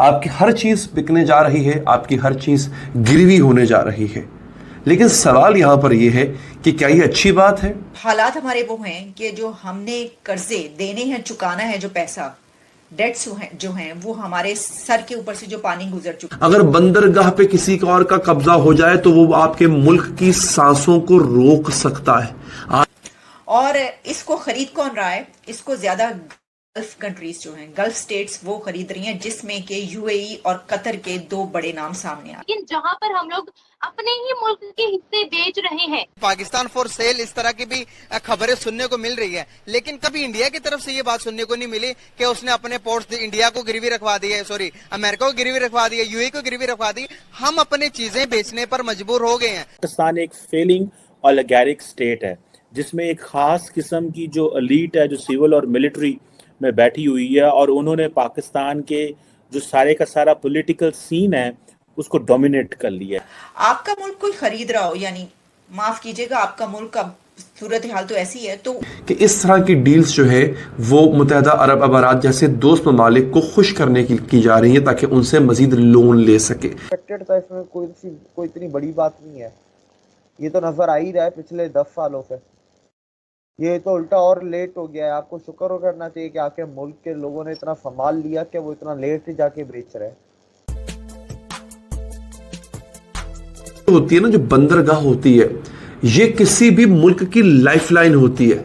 आपकी हर चीज बिकने जा रही है, आपकी हर चीज गिरवी होने जा रही है। लेकिन सवाल यहां पर यह है कि क्या ये अच्छी बात है? हालात हमारे वो हैं कि जो हमने कर्जे देने हैं, चुकाना है, जो पैसा डेट्स जो हैं वो हमारे सर के ऊपर से जो पानी गुजर चुका। अगर बंदरगाह पे किसी का और का कब्जा हो जाए तो वो आपके मुल्क की सांसों को रोक सकता है। और इसको खरीद कौन रहा है? इसको ज्यादा गल्फ कंट्रीज जो हैं, गल्फ स्टेट्स वो खरीद रही हैं, जिसमें के यूएई और कतर के दो बड़े नाम सामने आ। लेकिन जहां पर हम लोग अपने ही मुल्क के हिस्से बेच रहे हैं। पाकिस्तान फॉर सेल, इस तरह की भी खबरें सुनने को मिल रही है, लेकिन कभी इंडिया की तरफ से ये बात सुनने को नहीं मिली कि उसने अपने पोर्ट्स इंडिया को गिरवी रखवा दी है, सॉरी अमेरिका को गिरवी रखवा दी है, यूएई को गिरवी रखवा दी। हम अपने चीजें बेचने पर मजबूर हो गए हैं। पाकिस्तान एक फेलिंग ओलिगारिक स्टेट है, जिसमें एक खास किस्म की जो एलीट है, जो सिविल और मिलिट्री में बैठी हुई है, और उन्होंने पाकिस्तान के जो सारे का सारा पॉलिटिकल सीन है उसको डोमिनेट कर लिया है। आपका मुल्क कोई खरीद रहा हो, यानी माफ कीजिएगा, आपका मुल्क का सूरत हाल तो ऐसी है तो कि इस तरह की डील्स जो है वो मुत्तहदा अरब अमारात जैसे दोस्त ममालिक को खुश करने की जा रही है ताकि उनसे मजीद लोन ले सके। एक्सपेक्टेड था, इसमें कोई इतनी बड़ी बात नहीं है। ये तो नजर आ ही रहा है पिछले 10 सालों से। ये तो उल्टा और लेट हो गया है। आपको शुक्र करना चाहिए कि आपके मुल्क के लोगों ने इतना संभाल लिया कि वो इतना लेट जाके बेच रहे हैं। होती है ना, जो बंदरगाह होती है, ये किसी भी मुल्क की लाइफलाइन होती है।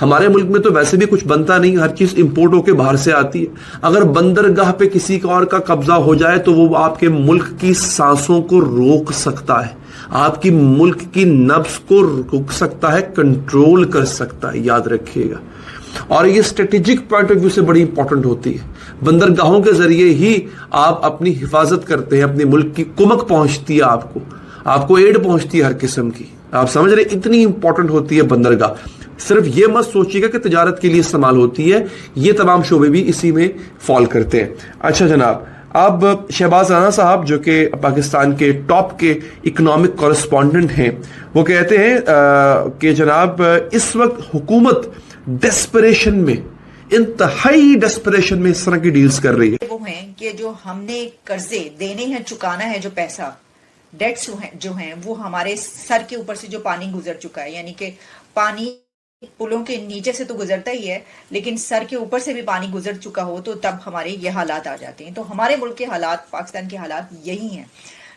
हमारे मुल्क में तो वैसे भी कुछ बनता नहीं, हर चीज इंपोर्ट होकर बाहर से आती है। अगर बंदरगाह पे किसी का और का कब्जा हो जाए तो वो आपके मुल्क की सांसों को रोक सकता है, आपकी मुल्क की नब्ज को रोक सकता है, कंट्रोल कर सकता है। याद रखिएगा। और ये स्ट्रेटेजिक पॉइंट ऑफ व्यू से बड़ी इंपॉर्टेंट होती है। बंदरगाहों के जरिए ही आप अपनी हिफाजत करते हैं, अपने मुल्क की कुमक पहुंचती है, आपको एड पहुंचती है हर किस्म की। आप समझ रहे, इतनी इंपॉर्टेंट होती है बंदरगाह। सिर्फ ये मत सोचिएगा कि तिजारत के लिए इस्तेमाल होती है, ये तमाम शोबे भी इसी में फॉल करते हैं। अच्छा जनाब, अब शहबाज राना साहब जो कि पाकिस्तान के टॉप के इकोनॉमिक कॉरेस्पॉन्डेंट हैं, वो कहते हैं कि जनाब इस वक्त हुकूमत डेस्परेशन में, इंतहाई डेस्परेशन में इस तरह की डील्स कर रही है। वो हैं कि जो हमने कर्जे देने हैं, चुकाना है, जो पैसा डेट्स जो हैं वो हमारे सर के ऊपर से जो पानी गुजर चुका है, यानी कि पानी पुलों के नीचे से तो गुजरता ही है, लेकिन सर के ऊपर से भी पानी गुजर चुका हो तो तब हमारे ये हालात आ जाते हैं। तो हमारे मुल्क के हालात, पाकिस्तान के हालात यही हैं,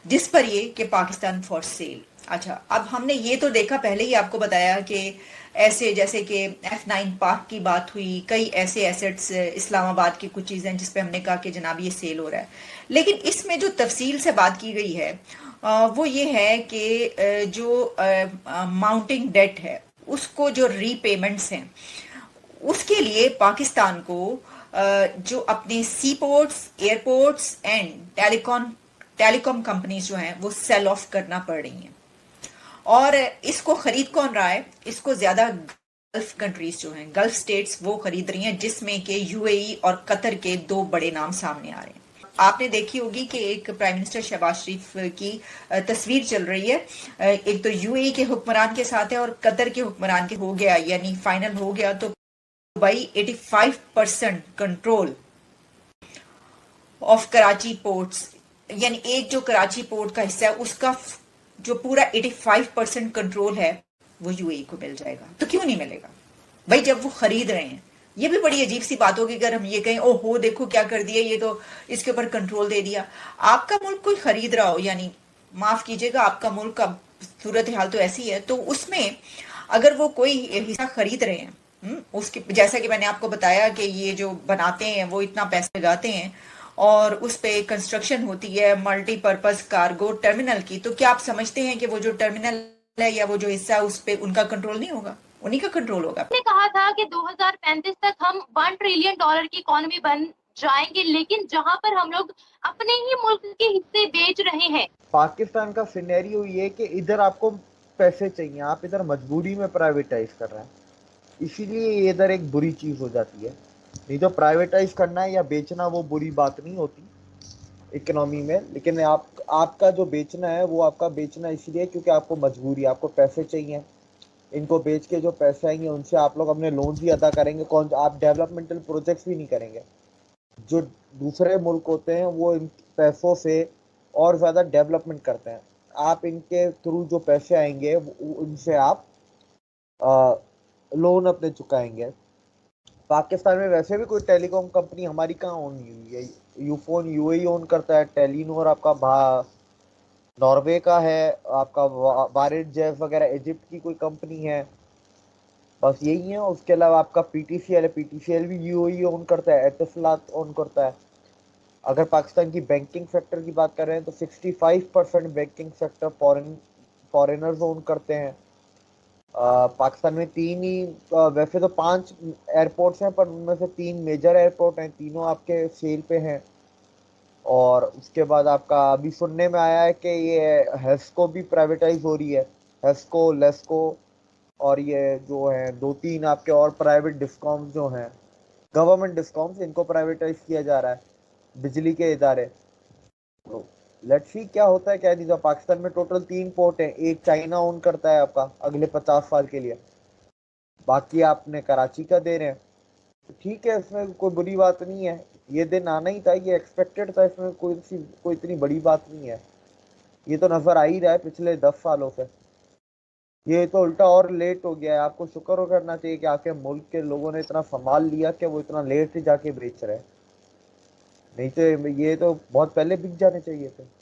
जिस पर ये कि पाकिस्तान फॉर सेल। अच्छा, अब हमने ये तो देखा, पहले ही आपको बताया कि ऐसे जैसे कि F9 पार्क की बात हुई, कई ऐसे एसेट्स इस्लामाबाद की कुछ चीज़ें जिस पे हमने कहा कि जनाब ये सेल हो रहा है। लेकिन इसमें जो तफसील से बात की गई है वो ये है कि जो माउंटिंग डेट है, उसको जो रीपेमेंट्स हैं, उसके लिए पाकिस्तान को जो अपने sea ports, airports and telecom companies जो हैं वो सेल ऑफ करना पड़ रही हैं। और इसको खरीद कौन रहा है? इसको ज्यादा गल्फ कंट्रीज जो हैं, गल्फ स्टेट्स वो खरीद रही हैं, जिसमें के यूएई और कतर के दो बड़े नाम सामने आ रहे हैं। आपने देखी होगी कि एक प्राइम मिनिस्टर शहबाज शरीफ की तस्वीर चल रही है, एक तो यूएई के हुक्मरान के साथ है और कतर के हुक्मरान के हो गया, यानी फाइनल हो गया। तो भाई 85% कंट्रोल ऑफ कराची पोर्ट्स, यानी एक जो कराची पोर्ट का हिस्सा है उसका जो पूरा 85% कंट्रोल है वो यूएई को मिल जाएगा। तो क्यों नहीं मिलेगा भाई, जब वो खरीद रहे हैं। ये भी बड़ी अजीब सी बात होगी अगर हम ये कहें ओहो देखो क्या कर दिया, ये तो इसके ऊपर कंट्रोल दे दिया। आपका मुल्क कोई खरीद रहा हो, यानी माफ कीजिएगा, आपका मुल्क का सूरत हाल तो ऐसी है, तो उसमें अगर वो कोई हिस्सा खरीद रहे हैं, उसके जैसा कि मैंने आपको बताया कि ये जो बनाते हैं वो इतना पैसा लगाते हैं और उस पे कंस्ट्रक्शन होती है मल्टीपर्पज कार्गो टर्मिनल की, तो क्या आप समझते हैं कि वो जो टर्मिनल है या वो जो हिस्सा उस पे उनका कंट्रोल नहीं होगा? उन्हीं का कंट्रोल होगा। आपने कहा था कि 2035 तक हम $1 ट्रिलियन की इकोनॉमी बन जाएंगे, लेकिन जहां पर हम लोग अपने ही मुल्क के हिस्से बेच रहे हैं। पाकिस्तान का सिनेरियो ये कि इधर आपको पैसे चाहिए, आप इधर मजबूरी में प्राइवेटाइज कर रहे हैं, इसीलिए इधर एक बुरी चीज हो जाती है। नहीं तो प्राइवेटाइज करना है या बेचना वो बुरी बात नहीं होती इकोनॉमी में, लेकिन आपका जो बेचना है वो आपका बेचना इसलिए क्योंकि आपको मजबूरी, आपको पैसे चाहिए। इनको बेच के जो पैसे आएंगे उनसे आप लोग अपने लोन ही अदा करेंगे। कौन, आप डेवलपमेंटल प्रोजेक्ट्स भी नहीं करेंगे। जो दूसरे मुल्क होते हैं वो इन पैसों से और ज़्यादा डेवलपमेंट करते हैं। आप इनके थ्रू जो पैसे आएंगे उनसे आप लोन अपने चुकाएंगे। पाकिस्तान में वैसे भी कोई टेलीकॉम कंपनी हमारी कहाँ ओन नहीं हुई है। यूफोन यूएई ओन करता है, टेलीनोर आपका नॉर्वे का है, आपका बारेट जैव वगैरह इजिप्ट की कोई कंपनी है, बस यही है। उसके अलावा आपका पीटीसीएल है, पीटीसीएल भी यूएई ओन करता है, एतिसलात ओन करता है। अगर पाकिस्तान की बैंकिंग सेक्टर की बात कर रहे हैं तो 65% बैंकिंग सेक्टर फॉरेनर्स ओन करते हैं। पाकिस्तान में वैसे तो 5 एयरपोर्ट्स हैं, पर उनमें से 3 मेजर एयरपोर्ट हैं, तीनों आपके सेल पे हैं। और उसके बाद आपका अभी सुनने में आया है कि ये हेस्को भी प्राइवेटाइज हो रही है, हेस्को, लेस्को, और ये जो है 2-3 आपके और प्राइवेट डिस्कॉम्स जो हैं, गवर्नमेंट डिस्कॉम्स, इनको प्राइवेटाइज किया जा रहा है, बिजली के इदारे। तो लेट्स सी क्या होता है क्या नहीं। तो पाकिस्तान में टोटल 3 पोर्ट हैं, एक चाइना ओन करता है आपका अगले 50 साल के लिए, बाकी आपने कराची का दे रहे हैं। तो ठीक है, इसमें कोई बुरी बात नहीं है, ये दिन आना ही था, ये एक्सपेक्टेड था, इसमें कोई इतनी बड़ी बात नहीं है। ये तो नजर आ ही रहा है पिछले 10 सालों से। ये तो उल्टा और लेट हो गया है। आपको शुक्र करना चाहिए कि आपके मुल्क के लोगों ने इतना संभाल लिया कि वो इतना लेट जाके बेच रहे हैं, नहीं तो ये तो बहुत पहले बिक जाने चाहिए थे।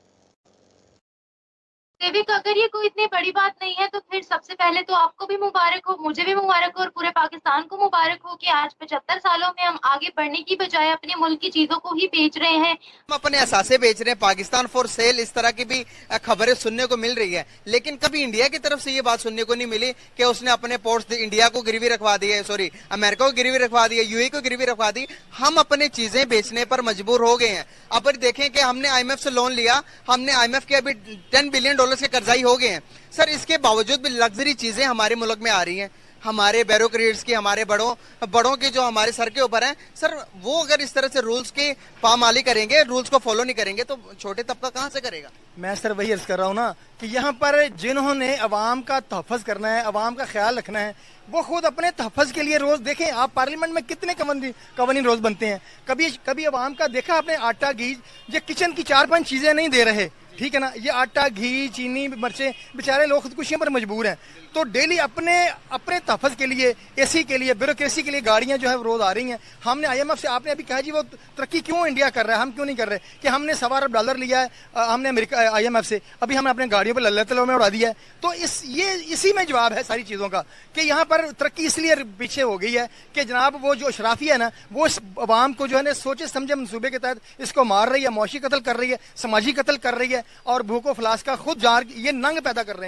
देविक, अगर ये कोई इतनी बड़ी बात नहीं है तो फिर सबसे पहले तो आपको भी मुबारक हो, मुझे भी मुबारक हो और पूरे पाकिस्तान को मुबारक हो कि आज 75 सालों में हम आगे बढ़ने की बजाय अपने मुल्क की चीजों को ही बेच रहे हैं। हम अपने असासे बेच रहे हैं, पाकिस्तान फॉर सेल, इस तरह की भी खबरें सुनने को मिल रही है। लेकिन कभी इंडिया की तरफ से ये बात सुनने को नहीं मिली कि उसने अपने पोर्ट्स इंडिया को गिरवी रखवा दी है, सॉरी अमेरिका को गिरवी रखवा दी है, यूएई को गिरवी रखवा दी। हम अपने चीजें बेचने पर मजबूर हो गए हैं। अब देखें कि हमने आईएमएफ से लोन लिया, हमने आईएमएफ के अभी $10 बिलियन के कर्जाई हो गए हैं। सर, इसके बावजूद भी लग्जरी चीजें हमारे मुल्क में आ रही हैं, हमारे ब्यूरोक्रेट्स की, हमारे बड़ों की जो हमारे सर के ऊपर हैं। सर, वो अगर इस तरह से रूल्स की पामाली करेंगे, रूल्स को फॉलो नहीं करेंगे, तो छोटे तबका कहां से करेगा? मैं सर वही अर्ज कर रहा हूँ ना कि यहाँ पर जिन्होंने अवाम का तहफ़्फ़ुज़ करना है, अवाम का ख्याल रखना है, वो खुद अपने तहफ़्फ़ुज़ के लिए रोज देखें। आप पार्लियामेंट में कितने कवानीन रोज बनते हैं। कभी अवाम का देखा आपने? आटा, घी, ये किचन की 4-5 चीजें नहीं दे रहे, ठीक है ना। ये आटा, घी, चीनी, मिर्चें, बेचारे लोग खुदकुशियों पर मजबूर हैं। तो डेली अपने तहफ़्फ़ुज़ के लिए, एसी के लिए, ब्यूरोक्रेसी के लिए गाड़ियां जो है रोज आ रही हैं। हमने आईएमएफ से, आपने अभी कहा जी वो तरक्की क्यों इंडिया कर रहा है, हम क्यों नहीं कर रहे? कि हमने $1.25 अरब लिया है हमने अमेरिका आईएमएफ से, अभी हमने अपने गाड़ियों पर लल्ले तलों में उड़ा दिया है। तो इसी में जवाब है सारी चीजों का कि यहाँ पर तरक्की इसलिए पीछे हो गई है कि जनाब वो जो अशराफी है ना, वो इस अवाम को जो है ना सोचे समझे मंसूबे के तहत इसको मार रही है, मौशी कत्ल कर रही है, समाजी कत्ल कर रही है और भूख व फलास का खुद जार ये नंग पैदा कर रहे हैं।